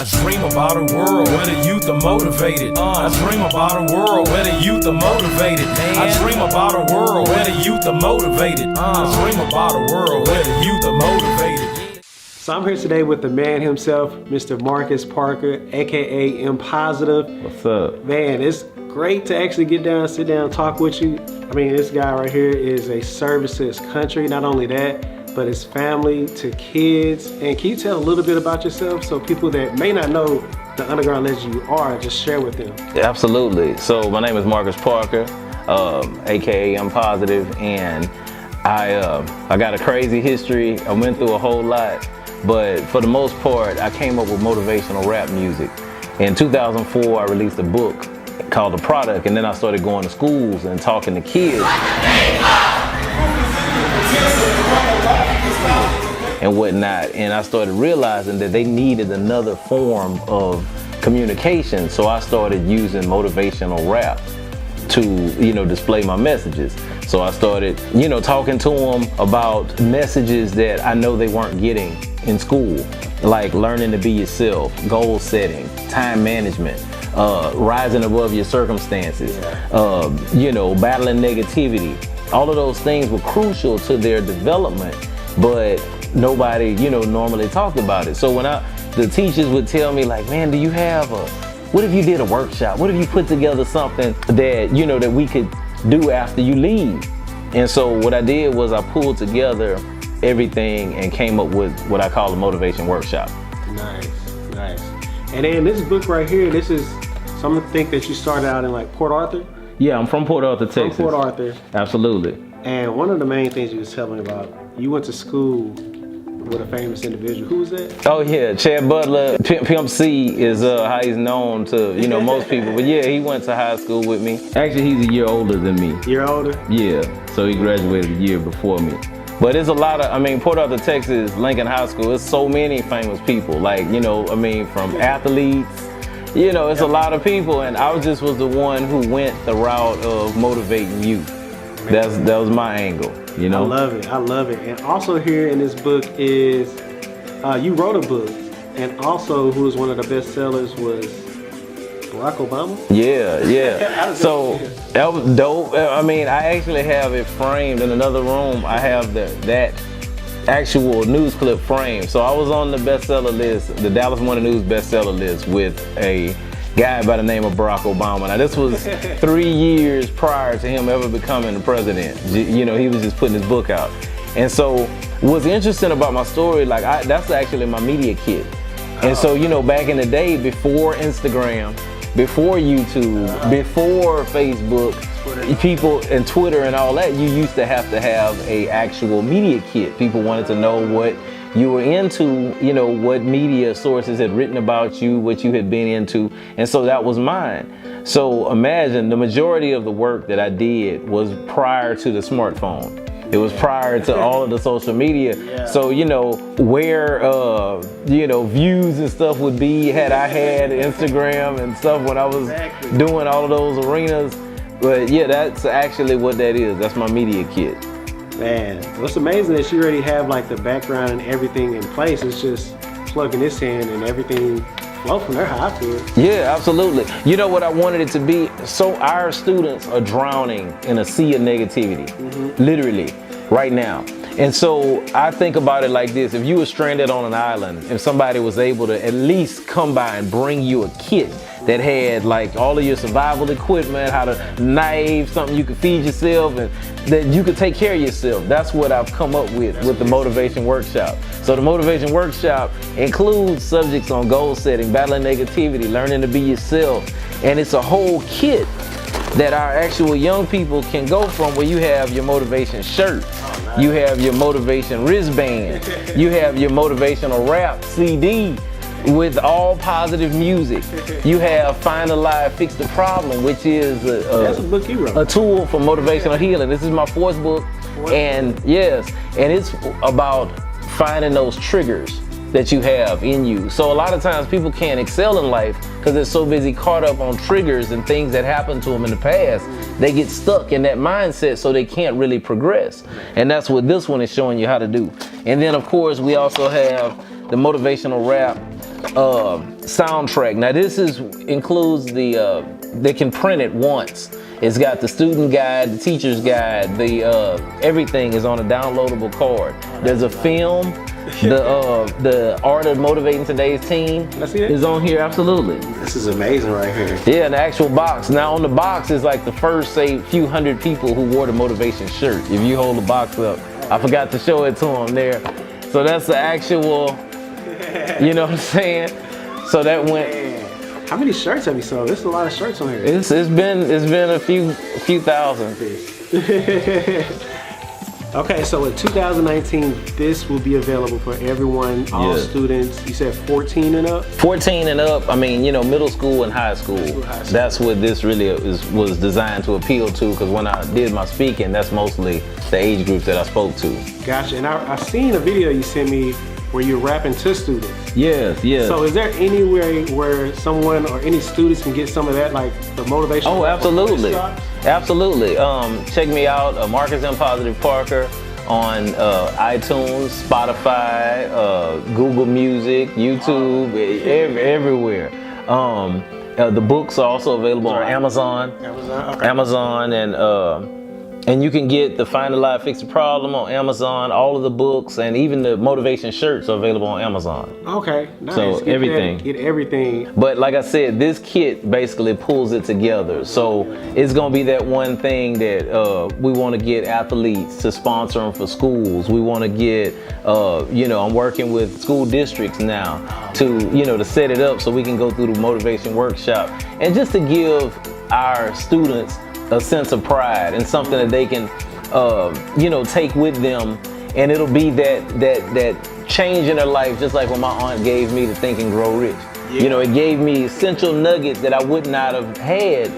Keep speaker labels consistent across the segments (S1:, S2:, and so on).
S1: I dream about a world where the youth are motivated. I dream about a world where the youth are motivated. I dream about a world where the youth are motivated. I dream about a world where the youth are motivated.
S2: So I'm here today with the man himself, Mr. Marcus Parker, aka M Positive.
S3: What's up?
S2: Man, it's great to actually sit down, talk with you. I mean, this guy right here is a service to his country. Not only that, but his family, to kids. And can you tell a little bit about yourself so people that may not know the underground legend you are, just share with them?
S3: Absolutely. So my name is Marcus Parker, aka I'm Positive, and I got a crazy history. I went through a whole lot, but for the most part, I came up with motivational rap music. In 2004, I released a book called The Product, and then I started going to schools and talking to kids and whatnot, and I started realizing that they needed another form of communication. So I started using motivational rap to, display my messages. So I started, talking to them about messages that I know they weren't getting in school, like learning to be yourself, goal setting, time management, rising above your circumstances, battling negativity. All of those things were crucial to their development, but nobody, normally talked about it. So when the teachers would tell me, like, man, do you have what if you did a workshop? What if you put together something that, that we could do after you leave? And so what I did was I pulled together everything and came up with what I call a motivation workshop.
S2: Nice. And then this book right here, so I'm gonna think that you started out in like Port Arthur?
S3: Yeah, I'm from Port Arthur, Texas.
S2: From Port Arthur.
S3: Absolutely.
S2: And one of the main things you was telling me about, you went to school with a famous individual. Who was that?
S3: Oh yeah, Chad Butler. Pimp C is how he's known to, most people. But yeah, he went to high school with me. Actually, he's a year older than me.
S2: Year older?
S3: Yeah, so he graduated a year before me. But it's a lot of, Port Arthur, Texas, Lincoln High School, there's so many famous people. Like, from athletes, it's a lot of people. And I was the one who went the route of motivating youth. That was my angle,
S2: I love it. And also here in this book is, you wrote a book, and also who was one of the best sellers was Barack Obama?
S3: Yeah. So that was dope. I actually have it framed in another room. I have that actual news clip framed. So I was on the bestseller list, the Dallas Morning News bestseller list, with a guy by the name of Barack Obama. Now this was 3 years prior to him ever becoming the president. He was just putting his book out. And so what's interesting about my story, that's actually my media kit. And so, back in the day, before Instagram, before YouTube, before Facebook, people and Twitter and all that, you used to have a actual media kit. People wanted to know what you were into, what media sources had written about you, what you had been into, and so that was mine. So imagine the majority of the work that I did was prior to the smartphone. It was prior to all of the social media. Yeah. So, where, views and stuff would be had I had Instagram and stuff when I was doing all of those arenas. But yeah, that's actually what that is. That's my media kit.
S2: Man, what's amazing is you already have like the background and everything in place. It's just plugging this in and everything flow from there, how I feel.
S3: Yeah, absolutely. You know what I wanted it to be? So our students are drowning in a sea of negativity, literally, right now. And so I think about it like this. If you were stranded on an island, if somebody was able to at least come by and bring you a kit that had like all of your survival equipment, how to knife, something you could feed yourself, and that you could take care of yourself. That's what I've come up with the Motivation Workshop. So the Motivation Workshop includes subjects on goal setting, battling negativity, learning to be yourself, and it's a whole kit that our actual young people can go from, where you have your motivation shirt, you have your motivation wristband, you have your motivational rap CD with all positive music. You have Find a Lie, Fix the Problem, which is a tool for motivational healing. This is my fourth book, and it's about finding those triggers that you have in you. So a lot of times people can't excel in life because they're so busy caught up on triggers and things that happened to them in the past. They get stuck in that mindset, so they can't really progress. And that's what this one is showing you how to do. And then of course we also have the motivational rap soundtrack. Now this includes the they can print it once. It's got the student guide, the teacher's guide, the everything is on a downloadable card. There's a film, the art of motivating today's teen is on here. Absolutely.
S2: This is amazing right here.
S3: Yeah, the actual box. Now on the box is like the first, say, few hundred people who wore the motivation shirt. If you hold the box up, I forgot to show it to them there. So that's the actual, you know what I'm saying? So that went.
S2: How many shirts have you sold? There's a lot of shirts on here.
S3: It's been a few thousand.
S2: Okay, so in 2019, this will be available for everyone, all students. You said 14 and up?
S3: 14 and up. I mean, you know, middle school and high school. That's what this really was designed to appeal to. Because when I did my speaking, that's mostly the age groups that I spoke to.
S2: Gotcha. And I've seen a video you sent me where you're rapping to students.
S3: Yes.
S2: So is there any way where someone or any students can get some of that, like the motivation?
S3: Oh, absolutely. Absolutely. Check me out, Marcus M. Positive Parker, on iTunes, Spotify, Google Music, YouTube, everywhere. The books are also available on Amazon. Amazon, and you can get the Find a Lie, Fix the Problem on Amazon. All of the books and even the motivation shirts are available on Amazon.
S2: Okay, nice.
S3: So everything.
S2: Get everything.
S3: But like I said, this kit basically pulls it together. So it's gonna be that one thing that we want to get athletes to sponsor them for schools. We want to get, you know, I'm working with school districts now to, you know, to set it up so we can go through the motivation workshop and just to give our students a sense of pride and something that they can, you know, take with them, and it'll be that change in their life, just like when my aunt gave me the Think and Grow Rich. You know, it gave me essential nuggets that I would not have had,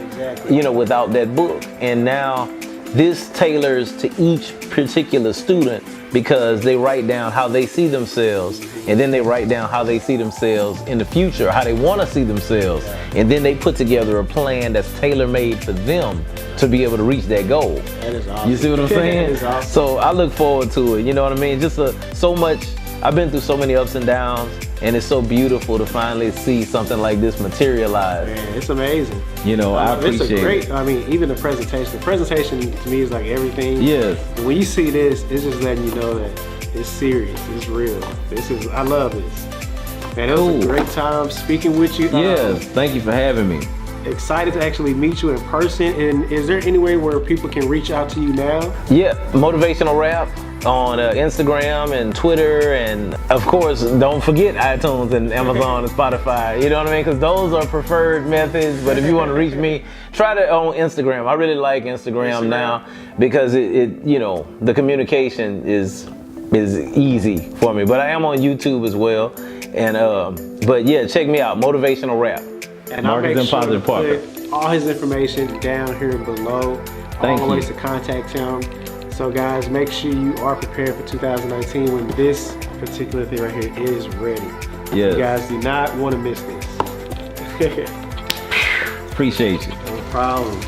S3: you know, without that book. And now this tailors to each particular student because they write down how they see themselves, and then they write down how they see themselves in the future, how they want to see themselves, and then they put together a plan that's tailor-made for them to be able to reach that goal.
S2: That is awesome.
S3: You see what I'm saying?
S2: That is awesome.
S3: So I look forward to it, you know what I mean? Just so much, I've been through so many ups and downs, and it's so beautiful to finally see something like this materialize.
S2: Man, it's amazing.
S3: You know, I appreciate
S2: it's a great,
S3: it.
S2: I mean, even the presentation. The presentation to me is like everything.
S3: Yes.
S2: And when you see this, it's just letting you know that it's serious, it's real. I love this. Man, it was a great time speaking with you.
S3: Yes, thank you for having me.
S2: Excited to actually meet you in person. And is there any way where people can reach out to you now?
S3: Yeah, Motivational Rap on Instagram and Twitter, and of course don't forget iTunes and Amazon and Spotify, you know what I mean, because those are preferred methods. But if you want to reach me, try to on Instagram. I really like Instagram now because it you know, the communication is easy for me. But I am on YouTube as well, and but yeah, check me out, Motivational Rap.
S2: And I'll make sure to put all his information down here below. All the ways to contact him. So guys, make sure you are prepared for 2019 when this particular thing right here is ready.
S3: Yes.
S2: You guys do not want to miss this.
S3: Appreciate you.
S2: No problem.